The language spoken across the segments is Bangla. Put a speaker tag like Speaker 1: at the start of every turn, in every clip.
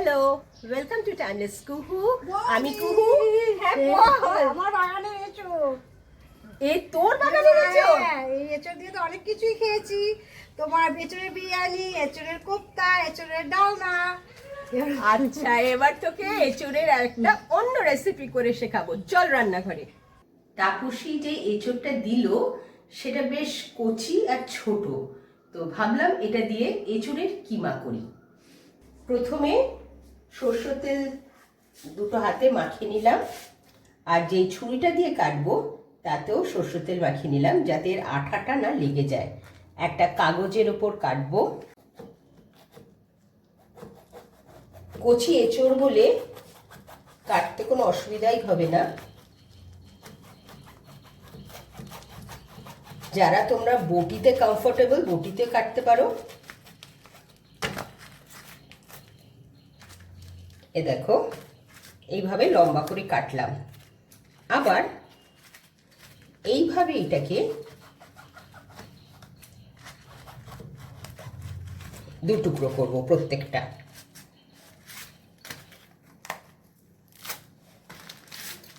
Speaker 1: হ্যালো, ওয়েলকাম টু টাইমলেস কুহু। আমি কুহু। হ্যাঁ, বল।
Speaker 2: আমার বাগানে এঁচোড়।
Speaker 1: এই তোর বাগানে এঁচোড়?
Speaker 2: হ্যাঁ, এই এঁচোড় দিয়ে তো অনেক কিছুই খেয়েছি। তোমার এঁচোড়ের বিরিয়ানি, এঁচোড়ের কোপ্তা, এঁচোড়ের ডালনা।
Speaker 1: আচ্ছা, এবার তোকে এঁচোড়ের একটা অন্য রেসিপি করে শেখাবো। চল রান্নাঘরে। তাপসী যে এঁচোড়টা দিল সেটা বেশ কচি আর ছোট, তো ভাবলাম এটা দিয়ে এঁচোড়ের কিমা করি। প্রথমে সরষের তেল দুটো হাতে মাখিয়ে নিলাম, আর যেই ছুরিটা দিয়ে কাটবো তাতেও সরষের তেল মাখিয়ে নিলাম যাতে এর আঠাটা না লেগে যায়। একটা কাগজের ওপর কাটবো। কচি এঁচোড় বলে কাটতে কোনো অসুবিধাই হবে না। যারা তোমরা বটিতে কমফোর্টেবল বটিতে কাটতে পারো। এ দেখো, এইভাবে লম্বা করে কাটলাম। আবার এইভাবে এটাকে দু টুকরো করব প্রত্যেকটা।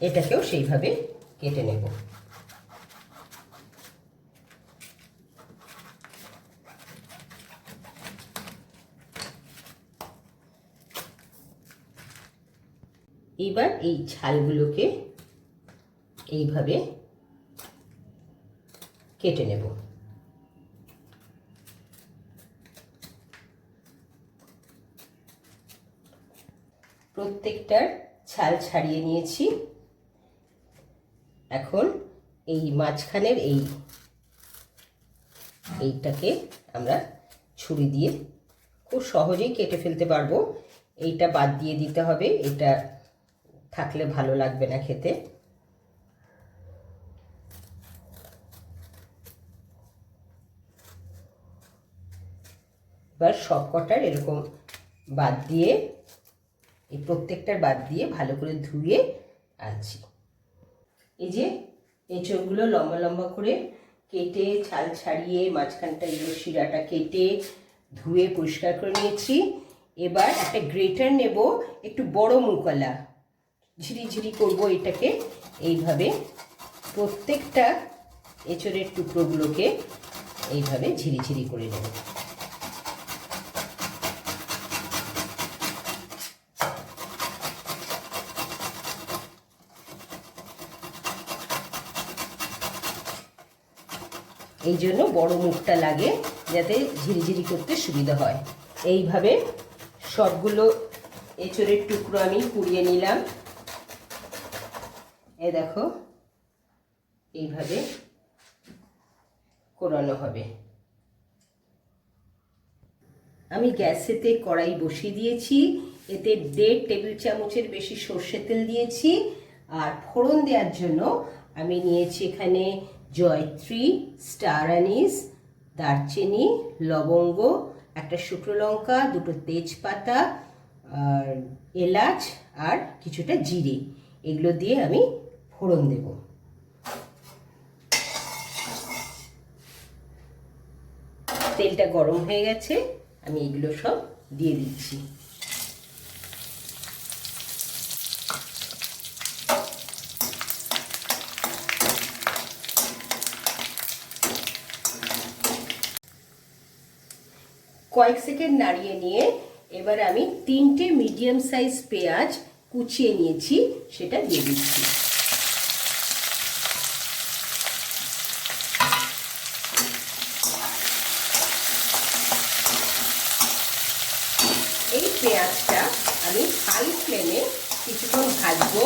Speaker 1: এটাকেও সেইভাবে কেটে নেব। এবার এই ছালগুলোকে এইভাবে কেটে নেব। প্রত্যেকটার ছাল ছাড়িয়ে নিয়েছি। এখন এই মাঝখানের এইটাকে আমরা ছুরি দিয়ে খুব সহজেই কেটে ফেলতে পারবো। এইটা বাদ দিয়ে দিতে হবে, এটা থাকলে ভালো লাগবে না খেতে। এবার সব কটার এরকম বাদ দিয়ে, এই প্রত্যেকটার বাদ দিয়ে ভালো করে ধুয়ে আনছি। এই যে এঁচোড়গুলো লম্বা লম্বা করে কেটে ছাল ছাড়িয়ে মাঝখানটা এগুলো শিরাটা কেটে ধুয়ে পরিষ্কার করে নিয়েছি। এবার একটা গ্রেটার নেব, একটু বড় মুকালা, ঝিরিঝিরি করবো এটাকে। এইভাবে প্রত্যেকটা এঁচোড়ের টুকরোগুলোকে এইভাবে ঝিরিঝিরি করে নেব। এই জন্য বড় মুখটা লাগে যাতে ঝিরিঝিরি করতে সুবিধা হয়। এইভাবে সবগুলো এঁচোড়ের টুকরো আমি পুড়িয়ে নিলাম। এ দেখো, এইভাবে কোরানো হবে। আমি গ্যাসেতে কড়াই বসিয়ে দিয়েছি। এতে 1.5 টেবিল চামচের বেশি সর্ষের তেল দিয়েছি। আর ফোড়ন দেওয়ার জন্য আমি নিয়েছি এখানে জয়ত্রী, স্টার আনিস, দারচিনি, লবঙ্গ, একটা শুকনো লঙ্কা, দুটো তেজপাতা, আর এলাচ আর কিছুটা জিরে। এগুলো দিয়ে আমি ফোড়ন দেব। তেলটা গরম হয়ে গেছে, আমি এগুলো সব দিয়ে দিচ্ছি। কয়েক সেকেন্ড নাড়িয়ে নিয়ে এবার আমি 3টে মিডিয়াম সাইজ পেঁয়াজ কুচিয়ে নিয়েছি, সেটা দিয়ে দিচ্ছি। এই পেঁয়াজটা আমি হাই ফ্লেমে কিছুক্ষণ ভাজবো।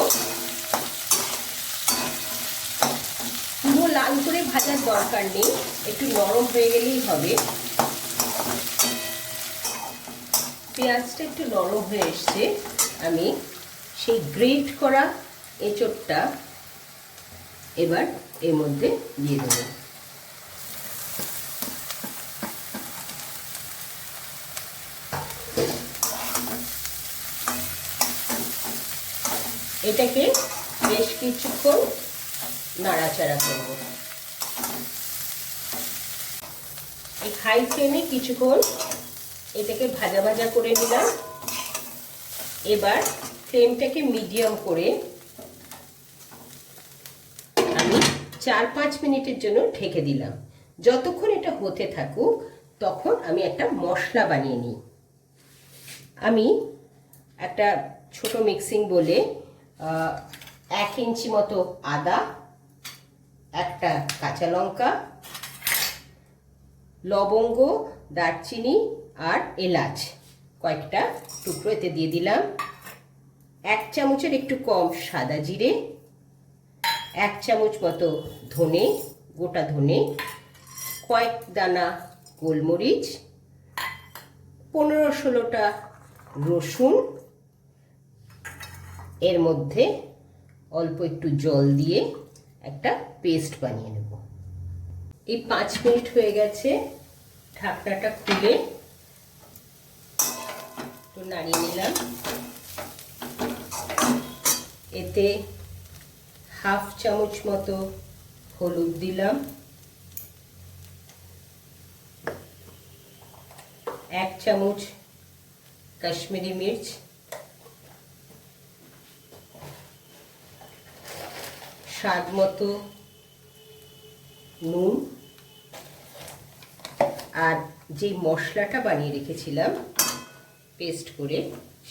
Speaker 1: পুরো লাল করে ভাজার দরকার নেই, একটু নরম হয়ে গেলেই হবে। পেঁয়াজটা একটু নরম হয়ে এসছে, আমি সেই গ্রেট করা এঁচোড়টা এবার এর মধ্যে দিয়ে দেব। এটাকে বেশ কিছুক্ষণ নাড়াচাড়া করব। এই হাই ফ্লেমে কিছুক্ষণ এটাকে ভাজা ভাজা করে নিলাম। এবার ফ্লেমটাকে মিডিয়াম করে আমি 4-5 মিনিটের জন্য ঢেকে দিলাম। যতক্ষণ এটা হতে থাকুক তখন আমি একটা মশলা বানিয়ে নিই। আমি একটা ছোট মিক্সিং বলে 1 ইঞ্চি মতো আদা, একটা কাঁচা লঙ্কা, লবঙ্গ, দারচিনি আর এলাচ কয়েকটা টুকরো এতে দিয়ে দিলাম। 1 চামচের একটু কম সাদা জিরে, 1 চামচ মতো ধনে, গোটা ধনে, কয়েক দানা গোলমরিচ, 15-16টা রসুন, এর মধ্যে অল্প একটু জল দিয়ে একটা পেস্ট বানিয়ে নেব। এই 5 মিনিট হয়ে গেছে, ঢাকনাটা খুলে একটু নাড়িয়ে নিলাম। এতে 1/2 চামচ মতো হলুদ দিলাম, 1 চামচ কাশ্মীরি মির্চ, স্বাদ মতো নুন, আর যে মশলাটা বানিয়ে রেখেছিলাম পেস্ট করে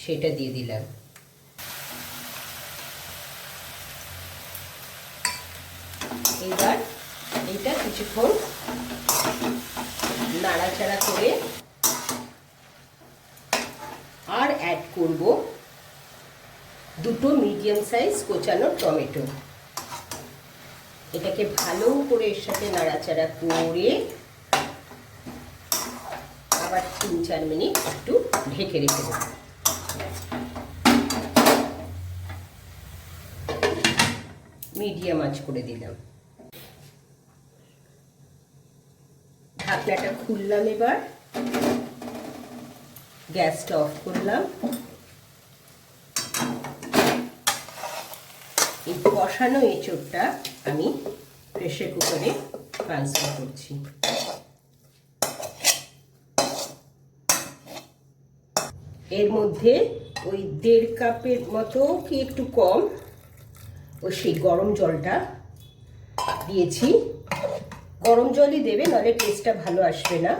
Speaker 1: সেটা দিয়ে দিলাম। এবার এটা কিছুক্ষণ নাড়াচাড়া করে আর অ্যাড করব 2টো মিডিয়াম সাইজ কোচানো টমেটো। এটাকে ভালো করে এর সাথে নাড়াচাড়া করে আবার 3-4 মিনিট একটু ঢেকে রেখে দেব। মিডিয়াম আঁচ করে দিলাম। ঢাকনাটা খুললাম, এবার গ্যাসটা অফ করলাম। এই কষানো এঁচোড়টা আমি প্রেসার কুকারে ট্রান্সফার করছি। এর মধ্যে ওই 1.5 কাপের মতো কি একটু কম ওই সেই গরম জলটা দিয়েছি। গরম জলই দেবে, নাহলে টেস্টটা ভালো আসবে না।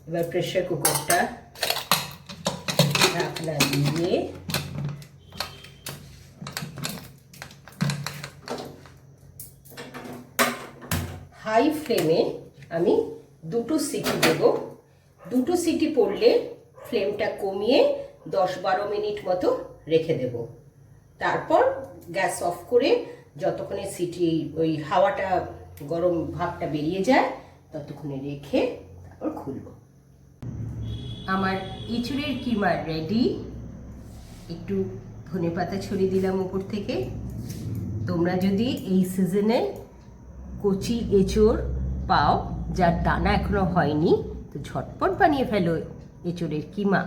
Speaker 1: এবার প্রেসার কুকারটা ঢাকনা দিয়ে হাই ফ্লেমে আমি 2টো সিটি দেব। 2টো সিটি পড়লে ফ্লেমটা কমিয়ে 10-12 মিনিট মতো রেখে দেব। তারপর গ্যাস অফ করে যতক্ষণে সিটি ওই হাওয়াটা গরম ভাবটা বেরিয়ে যায় ততক্ষণে রেখে তারপর খুলব। আমার ইঁচড়ের কিমা রেডি। একটু ধনেপাতা ছড়িয়ে দিলাম উপর থেকে। তোমরা যদি এই সিজনে কচি এঁচড় পাও যার দানা এখনো হয়নি, তো ঝটপট বানিয়ে ফেলো এঁচড়ের কিমা।